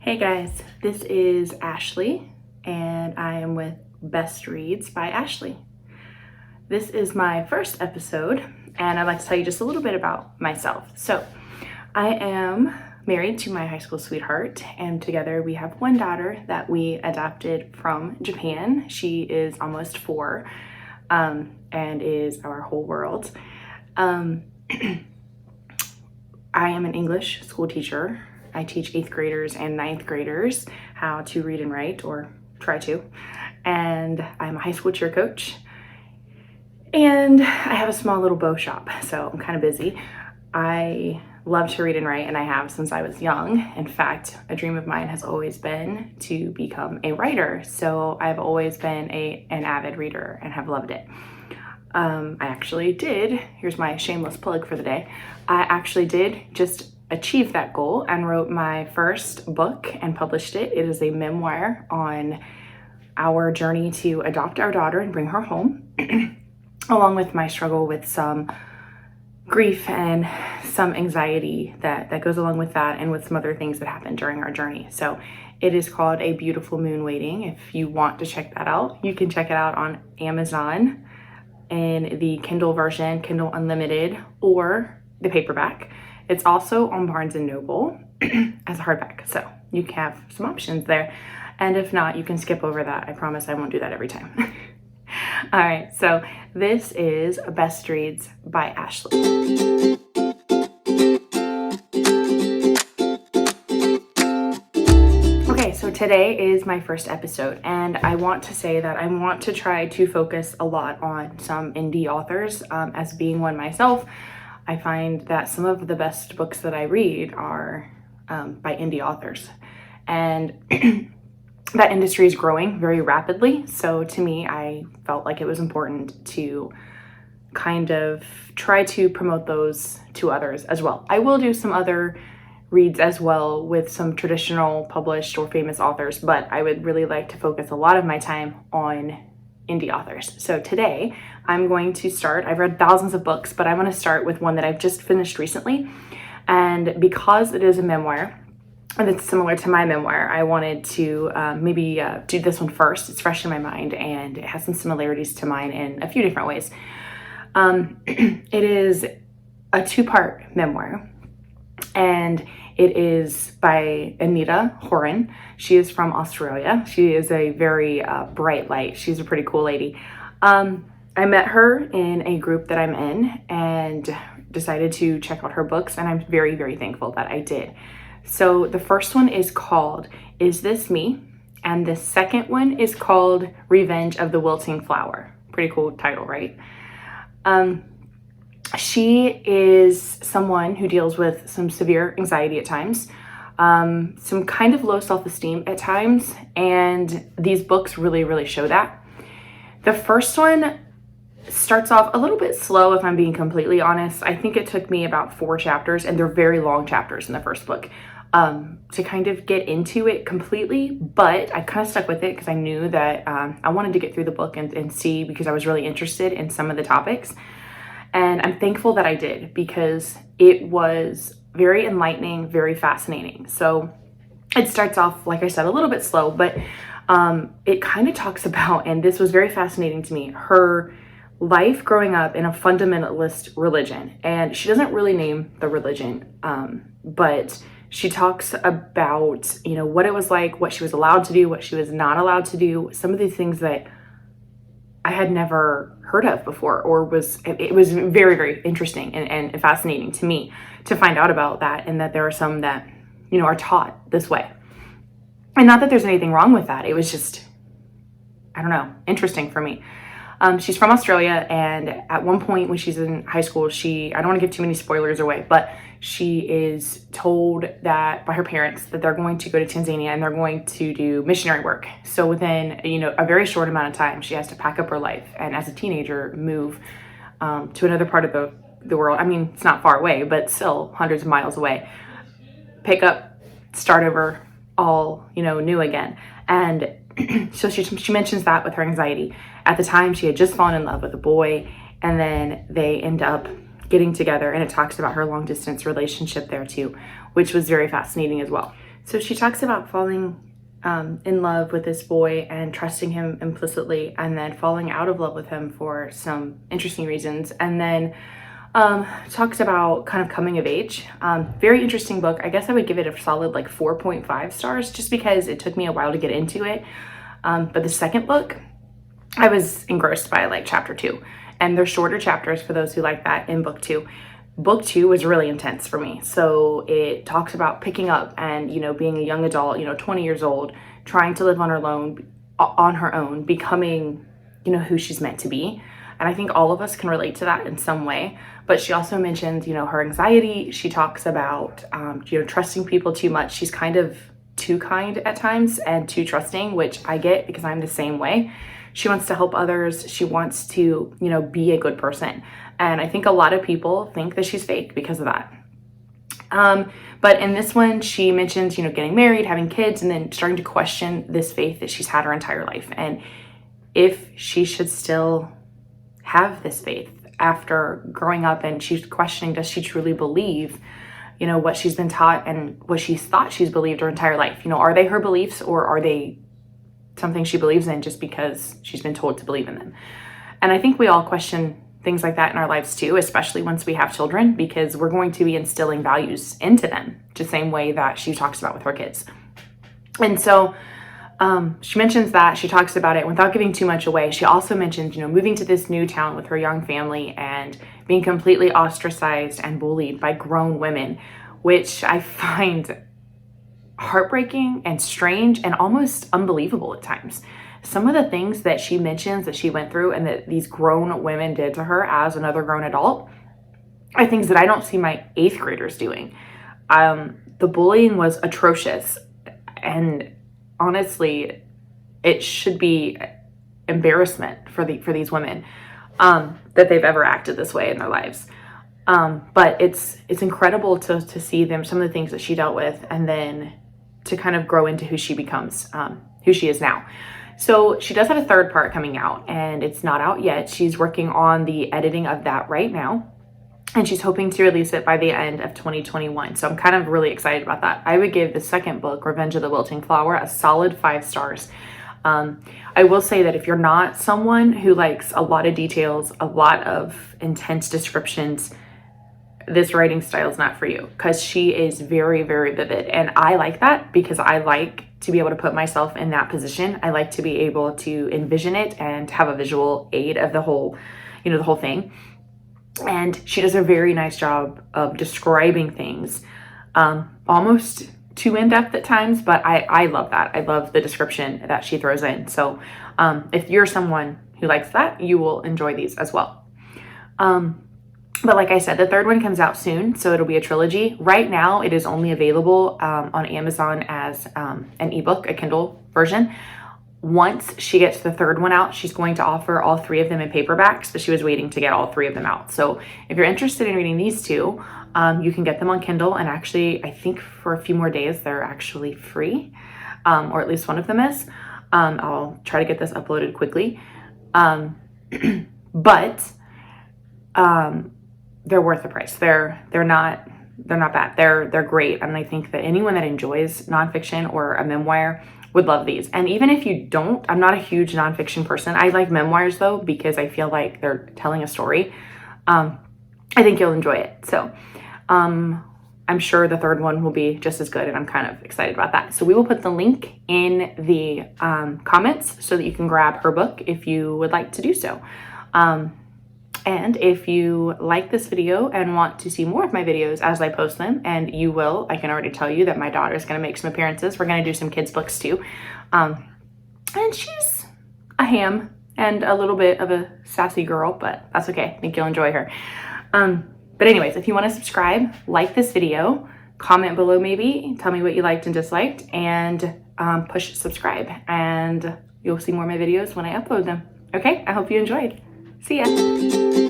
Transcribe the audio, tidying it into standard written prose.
Hey guys, this is Ashley and I am with Best Reads by Ashley. This is my first episode and I'd like to tell you just a little bit about myself. So I am married to my high school sweetheart and together we have one daughter that we adopted from Japan. She is almost 4 and is our whole world. I am an English school teacher. I teach 8th graders and 9th graders how to read and write, or try to. And I'm a high school cheer coach. And I have a small little bow shop, so I'm kind of busy. I love to read and write, and I have since I was young. In fact, a dream of mine has always been to become a writer. So I've always been an avid reader and have loved it. I actually did, here's my shameless plug for the day, I actually did just achieve that goal and wrote my first book and published it. It is a memoir on our journey to adopt our daughter and bring her home, along with my struggle with some grief and some anxiety that goes along with that, and with some other things that happened during our journey. So it is called A Beautiful Moon Waiting. If you want to check that out, you can check it out on Amazon in the Kindle version, Kindle Unlimited, or the paperback. It's also on Barnes & Noble as a hardback, so you can have some options there. And if not, you can skip over that. I promise I won't do that every time. All right, so this is Best Reads by Ashley. Okay, so today is my first episode, and I want to say that I want to try to focus a lot on some indie authors. As being one myself, I find that some of the best books that I read are by indie authors, and that industry is growing very rapidly. So to me, I felt like it was important to kind of try to promote those to others as well. I will do some other reads as well with some traditional published or famous authors, but I would really like to focus a lot of my time on indie authors. So today I'm going to start, I've read thousands of books, but I'm going to start with one that I've just finished recently. And because it is a memoir and it's similar to my memoir, I wanted to maybe do this one first. It's fresh in my mind and it has some similarities to mine in a few different ways. It is a 2-part memoir, and it is by Anita Horan. She is from Australia. She is a very bright light. She's a pretty cool lady. I met her in a group that I'm in and decided to check out her books, and I'm very, very thankful that I did. So the first one is called Is This Me? And the second one is called Revenge of the Wilting Flower. Pretty cool title, right? She is someone who deals with some severe anxiety at times, some kind of low self-esteem at times, and these books really, really show that. The first one starts off a little bit slow, if I'm being completely honest. I think it took me about 4 chapters, and they're very long chapters in the first book, to kind of get into it completely, but I kind of stuck with it because I knew that I wanted to get through the book and see, because I was really interested in some of the topics. And I'm thankful that I did, because it was very enlightening, very fascinating. So it starts off, like I said, a little bit slow, but it kind of talks about, and this was very fascinating to me, her life growing up in a fundamentalist religion. And she doesn't really name the religion, but she talks about, you know, what it was like, what she was allowed to do, what she was not allowed to do, some of these things that I had never heard of before, or it was very, very interesting and fascinating to me to find out about that, and that there are some that, you know, are taught this way. And not that there's anything wrong with that. It was just, I don't know, interesting for me. She's from Australia, and at one point when she's in high school, I don't want to give too many spoilers away, but she is told that by her parents that they're going to go to Tanzania and they're going to do missionary work. So within, you know, a very short amount of time, she has to pack up her life and, as a teenager, move to another part of the world. I mean, it's not far away, but still hundreds of miles away. Pick up, start over, all, you know, new again. And so she mentions that with her anxiety. At the time, she had just fallen in love with a boy, and then they end up getting together, and it talks about her long distance relationship there too, which was very fascinating as well. So she talks about falling in love with this boy and trusting him implicitly, and then falling out of love with him for some interesting reasons, and then talks about kind of coming of age. Very interesting book. I guess I would give it a solid like 4.5 stars, just because it took me a while to get into it. But the second book, I was engrossed by like chapter 2, and they're shorter chapters for those who like that in book 2. Book 2 was really intense for me. So it talks about picking up and, you know, being a young adult, you know, 20 years old, trying to live on her own, becoming, you know, who she's meant to be. And I think all of us can relate to that in some way. But she also mentions, you know, her anxiety. She talks about, you know, trusting people too much. She's kind of too kind at times and too trusting, which I get because I'm the same way. She wants to help others. She wants to, you know, be a good person. And I think a lot of people think that she's fake because of that. But in this one, she mentions, you know, getting married, having kids, and then starting to question this faith that she's had her entire life. And if she should still have this faith after growing up, and she's questioning, does she truly believe, you know, what she's been taught and what she's thought she's believed her entire life? You know, are they her beliefs, or are they something she believes in just because she's been told to believe in them? And I think we all question things like that in our lives too, especially once we have children, because we're going to be instilling values into them the same way that she talks about with her kids. And so she mentions that. She talks about it without giving too much away. She also mentions, you know, moving to this new town with her young family and being completely ostracized and bullied by grown women, which I find heartbreaking and strange and almost unbelievable at times. Some of the things that she mentions that she went through and that these grown women did to her as another grown adult are things that I don't see my 8th graders doing. The bullying was atrocious, and honestly, it should be embarrassment for these women that they've ever acted this way in their lives. But it's incredible to see them, some of the things that she dealt with, and then to kind of grow into who she becomes, who she is now. So she does have a 3rd part coming out, and it's not out yet. She's working on the editing of that right now, and she's hoping to release it by the end of 2021. So I'm kind of really excited about that. I would give the second book, Revenge of the Wilting Flower, a solid 5 stars. I will say that if you're not someone who likes a lot of details, a lot of intense descriptions, this writing style is not for you, because she is very, very vivid. And I like that because I like to be able to put myself in that position. I like to be able to envision it and have a visual aid of the whole, you know, the whole thing. And she does a very nice job of describing things, almost too in-depth at times, but I love that. I love the description that she throws in. So if you're someone who likes that, you will enjoy these as well. But like I said, the 3rd one comes out soon, so it'll be a trilogy. Right now, it is only available on Amazon as an ebook, a Kindle version. Once she gets the 3rd one out, she's going to offer all 3 of them in paperbacks, but she was waiting to get all 3 of them out. So if you're interested in reading these 2, you can get them on Kindle, and actually, I think for a few more days, they're actually free, or at least one of them is. I'll try to get this uploaded quickly. But they're worth the price. They're not bad. They're great. And I think that anyone that enjoys nonfiction or a memoir would love these. And even if you don't, I'm not a huge nonfiction person. I like memoirs though, because I feel like they're telling a story. I think you'll enjoy it. So I'm sure the 3rd one will be just as good, and I'm kind of excited about that. So we will put the link in the comments so that you can grab her book if you would like to do so. And if you like this video and want to see more of my videos as I post them, and you will, I can already tell you that my daughter's going to make some appearances. We're going to do some kids' books too. And she's a ham and a little bit of a sassy girl, but that's okay. I think you'll enjoy her. But anyways, if you want to subscribe, like this video, comment below maybe, tell me what you liked and disliked, and push subscribe, and you'll see more of my videos when I upload them. Okay, I hope you enjoyed. See ya.